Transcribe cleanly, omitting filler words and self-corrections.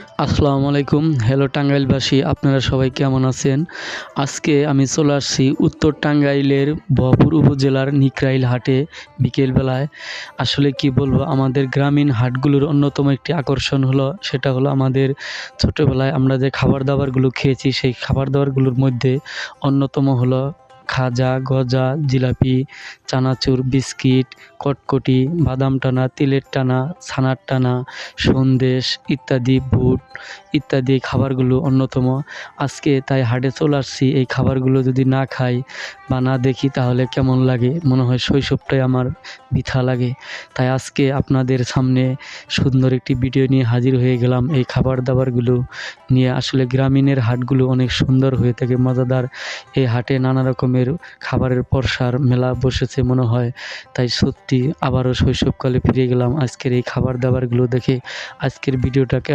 আসসালামু আলাইকুম। হ্যালো টাঙ্গাইলবাসী, আপনারা সবাই কেমন আছেন? আজকে আমি চলে আসছি উত্তর টাঙ্গাইলের ভরপুর উপজেলার নিকরাইল হাটে বিকেলবেলায়। আসলে কি বলবো, আমাদের গ্রামীণ হাটগুলোর অন্যতম একটি আকর্ষণ সেটা হলো আমাদের ছোটোবেলায় আমরা যে খাবার দাবারগুলো খেয়েছি, সেই খাবার দাবারগুলোর মধ্যে অন্যতম হলো খাজা, গজা, জিলাপি, চানাচুর, বিস্কিট, কটকটি, বাদাম টানা, তিলের টানা, ছানার টানা, সন্দেশ ইত্যাদি, বুট ইত্যাদি খাবারগুলো অন্যতম। আজকে তাই হাটে চলে আসছি। এই খাবারগুলো যদি না খাই বা না দেখি তাহলে কেমন লাগে, মনে হয় শৈশবটাই আমার বৃথা লাগে। তাই আজকে আপনাদের সামনে সুন্দর একটি ভিডিও নিয়ে হাজির হয়ে গেলাম এই খাবার দাবারগুলো নিয়ে। আসলে গ্রামীণের হাটগুলো অনেক সুন্দর হয়ে থাকে, মজাদার। এই হাটে নানা রকমের খাবারের পসরার মেলা বসেছে মনে হয়। তাই সত্যি আবারও শৈশবকালে ফিরে গেলাম আজকের এই খাবার দাবারগুলো দেখে। আজকের ভিডিওটা কেমন